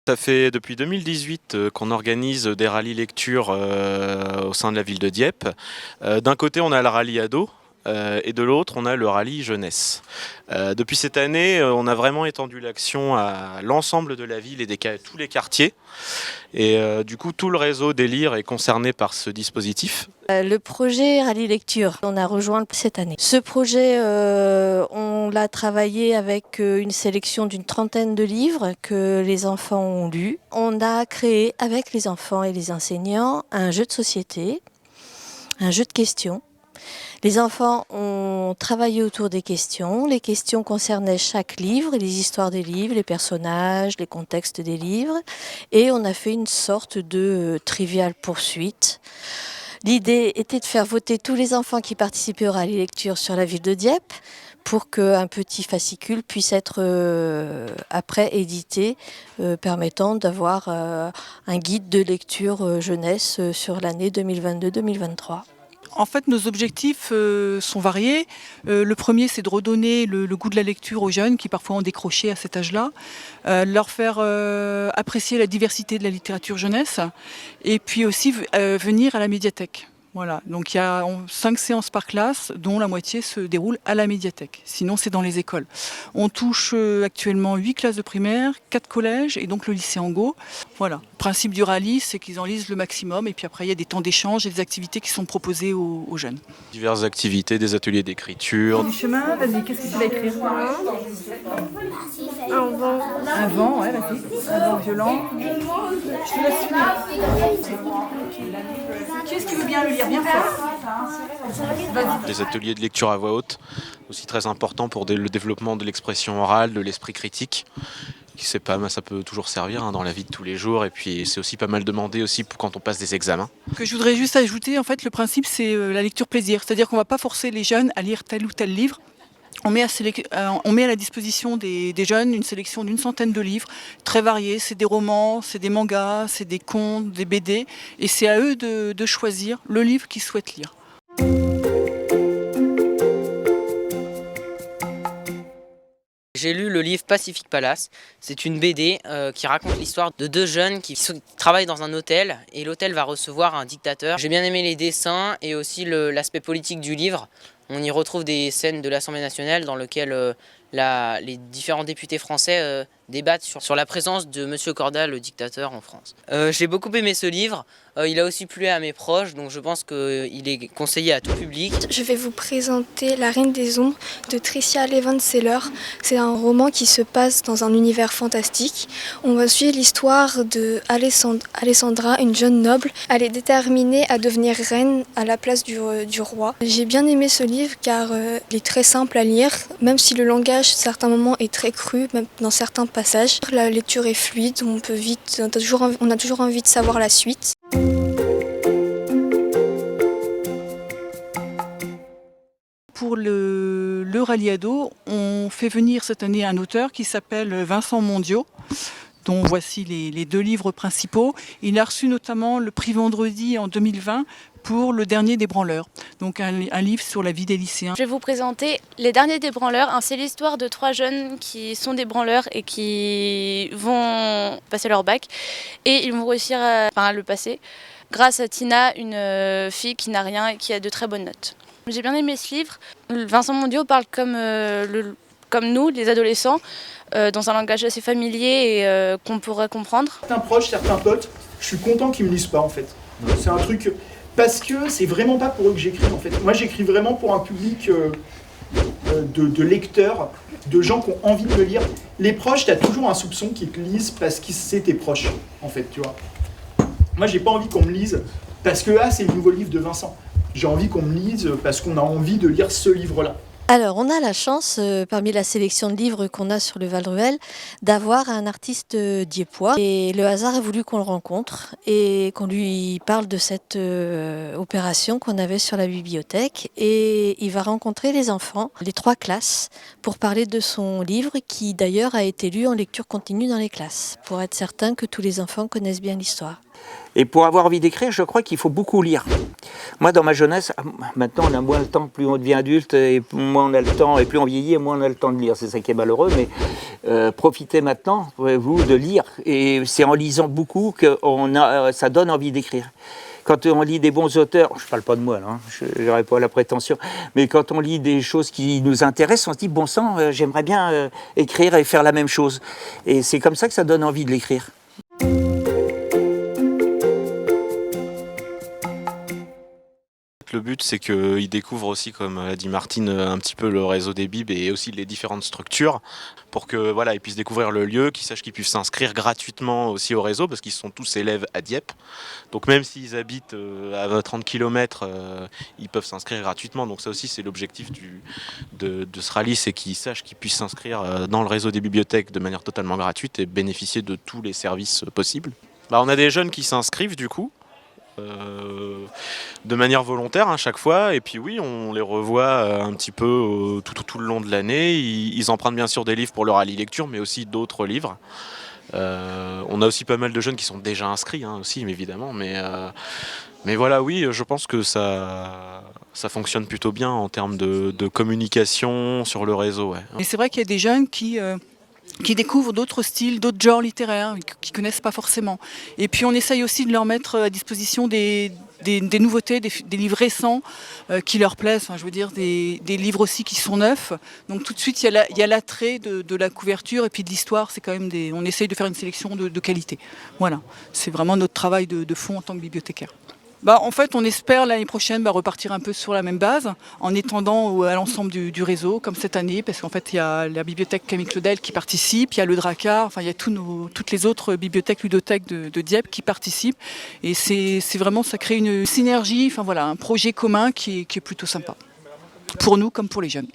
Ça fait depuis 2018 qu'on organise des rallyes lecture au sein de la ville de Dieppe. D'un côté, on a le rallye ado et de l'autre, on a le rallye jeunesse. Depuis cette année, on a vraiment étendu l'action à l'ensemble de la ville et tous les quartiers. Et du coup, tout le réseau des Lyres est concerné par ce dispositif. Le projet Rallye Lecture, on a rejoint cette année. Ce projet, on l'a travaillé avec une sélection d'une trentaine de livres que les enfants ont lus. On a créé avec les enfants et les enseignants un jeu de société, un jeu de questions. Les enfants ont travaillé autour des questions. Les questions concernaient chaque livre, les histoires des livres, les personnages, les contextes des livres. Et on a fait une sorte de trivial poursuite. L'idée était de faire voter tous les enfants qui participaient au rallye lecture sur la ville de Dieppe pour qu'un petit fascicule puisse être après édité, permettant d'avoir un guide de lecture jeunesse sur l'année 2022-2023. En fait, nos objectifs sont variés. Le premier, c'est de redonner le goût de la lecture aux jeunes qui parfois ont décroché à cet âge-là, leur faire apprécier la diversité de la littérature jeunesse et puis aussi venir à la médiathèque. Voilà, donc il y a 5 séances par classe, dont la moitié se déroule à la médiathèque. Sinon, c'est dans les écoles. On touche actuellement 8 classes de primaire, 4 collèges et donc le lycée Angot. Voilà. Le principe du rallye, c'est qu'ils en lisent le maximum et puis après, il y a des temps d'échange et des activités qui sont proposées aux jeunes. Diverses activités, des ateliers d'écriture. Du chemin, vas-y, qu'est-ce que tu vas écrire? Un vent. Un vent, ouais, vas-y. Un vent violent. Je te laisse finir. Qui est-ce qui veut bien le lire bien fort? Des ateliers de lecture à voix haute, aussi très important pour le développement de l'expression orale, de l'esprit critique. Ça peut toujours servir dans la vie de tous les jours et puis c'est aussi pas mal demandé aussi quand on passe des examens. Ce que je voudrais juste ajouter, en fait, le principe c'est la lecture plaisir, c'est-à-dire qu'on ne va pas forcer les jeunes à lire tel ou tel livre. On met à la disposition des jeunes une sélection d'une centaine de livres, très variés. C'est des romans, c'est des mangas, c'est des contes, des BD. Et c'est à eux de choisir le livre qu'ils souhaitent lire. J'ai lu le livre Pacific Palace. C'est une BD qui raconte l'histoire de 2 jeunes qui travaillent dans un hôtel et l'hôtel va recevoir un dictateur. J'ai bien aimé les dessins et aussi l'aspect politique du livre. On y retrouve des scènes de l'Assemblée nationale dans lesquelles les différents députés français débattent sur la présence de M. Cordat, le dictateur, en France. J'ai beaucoup aimé ce livre. Il a aussi plu à mes proches, donc je pense qu'il est conseillé à tout public. Je vais vous présenter La Reine des Ombres de Tricia Levenseller. C'est un roman qui se passe dans un univers fantastique. On va suivre l'histoire de Alessandra, une jeune noble. Elle est déterminée à devenir reine à la place du roi. J'ai bien aimé ce livre car il est très simple à lire, même si le langage à certains moments est très cru, même dans certains passages. La lecture est fluide, on a toujours envie de savoir la suite. Pour le rallye ado, on fait venir cette année un auteur qui s'appelle Vincent Mondiaux, dont voici les 2 livres principaux. Il a reçu notamment le prix Vendredi en 2020 pour Le Dernier des Branleurs, donc un livre sur la vie des lycéens. Je vais vous présenter Les Derniers des Branleurs. C'est l'histoire de 3 jeunes qui sont des branleurs et qui vont passer leur bac et ils vont réussir à le passer grâce à Tina, une fille qui n'a rien et qui a de très bonnes notes. J'ai bien aimé ce livre. Vincent Mondiaux parle comme nous, les adolescents, dans un langage assez familier et qu'on pourrait comprendre. Certains proches, certains potes, je suis content qu'ils me lisent pas en fait. C'est un truc parce que c'est vraiment pas pour eux que j'écris en fait. Moi j'écris vraiment pour un public de lecteurs, de gens qui ont envie de me lire. Les proches, t'as toujours un soupçon qu'ils te lisent parce que c'est tes proches en fait, tu vois. Moi j'ai pas envie qu'on me lise parce que c'est le nouveau livre de Vincent. J'ai envie qu'on me lise parce qu'on a envie de lire ce livre-là. Alors, on a la chance, parmi la sélection de livres qu'on a sur le Val-de-Ruelle, d'avoir un artiste diepois. Et le hasard a voulu qu'on le rencontre et qu'on lui parle de cette opération qu'on avait sur la bibliothèque. Et il va rencontrer les enfants, les 3 classes, pour parler de son livre qui d'ailleurs a été lu en lecture continue dans les classes, pour être certain que tous les enfants connaissent bien l'histoire. Et pour avoir envie d'écrire, je crois qu'il faut beaucoup lire. Moi, dans ma jeunesse, maintenant on a moins le temps, plus on devient adulte, et moins on a le temps, et plus on vieillit, et moins on a le temps de lire. C'est ça qui est malheureux, mais profitez maintenant, vous, de lire. Et c'est en lisant beaucoup que ça donne envie d'écrire. Quand on lit des bons auteurs, je ne parle pas de moi, là, hein, je n'aurais pas la prétention, mais quand on lit des choses qui nous intéressent, on se dit, bon sang, j'aimerais bien écrire et faire la même chose. Et c'est comme ça que ça donne envie de l'écrire. Le but, c'est qu'ils découvrent aussi, comme l'a dit Martine, un petit peu le réseau des Bibs et aussi les différentes structures pour que voilà, ils puissent découvrir le lieu, qu'ils sachent qu'ils puissent s'inscrire gratuitement aussi au réseau parce qu'ils sont tous élèves à Dieppe. Donc même s'ils habitent à 30 km, ils peuvent s'inscrire gratuitement. Donc ça aussi, c'est l'objectif de ce rallye, c'est qu'ils sachent qu'ils puissent s'inscrire dans le réseau des bibliothèques de manière totalement gratuite et bénéficier de tous les services possibles. On a des jeunes qui s'inscrivent du coup. De manière volontaire à chaque fois, et puis oui, on les revoit un petit peu tout le long de l'année. Ils empruntent bien sûr des livres pour le rallye lecture, mais aussi d'autres livres. On a aussi pas mal de jeunes qui sont déjà inscrits aussi, évidemment, mais voilà, oui, je pense que ça fonctionne plutôt bien en termes de communication sur le réseau. Ouais. Et c'est vrai qu'il y a des jeunes qui découvrent d'autres styles, d'autres genres littéraires qu'ils ne connaissent pas forcément. Et puis on essaye aussi de leur mettre à disposition des nouveautés, des livres récents qui leur plaisent, enfin, je veux dire des livres aussi qui sont neufs. Donc tout de suite il y a l'attrait de la couverture et puis de l'histoire, c'est quand même on essaye de faire une sélection de qualité. Voilà, c'est vraiment notre travail de fond en tant que bibliothécaire. En fait, on espère l'année prochaine repartir un peu sur la même base, en étendant à l'ensemble du réseau, comme cette année, parce qu'en fait, il y a la bibliothèque Camille Claudel qui participe, il y a le Drakkar, enfin, il y a toutes les autres bibliothèques, ludothèques de Dieppe qui participent. Et c'est vraiment, ça crée une synergie, enfin voilà, un projet commun qui est plutôt sympa, pour nous comme pour les jeunes.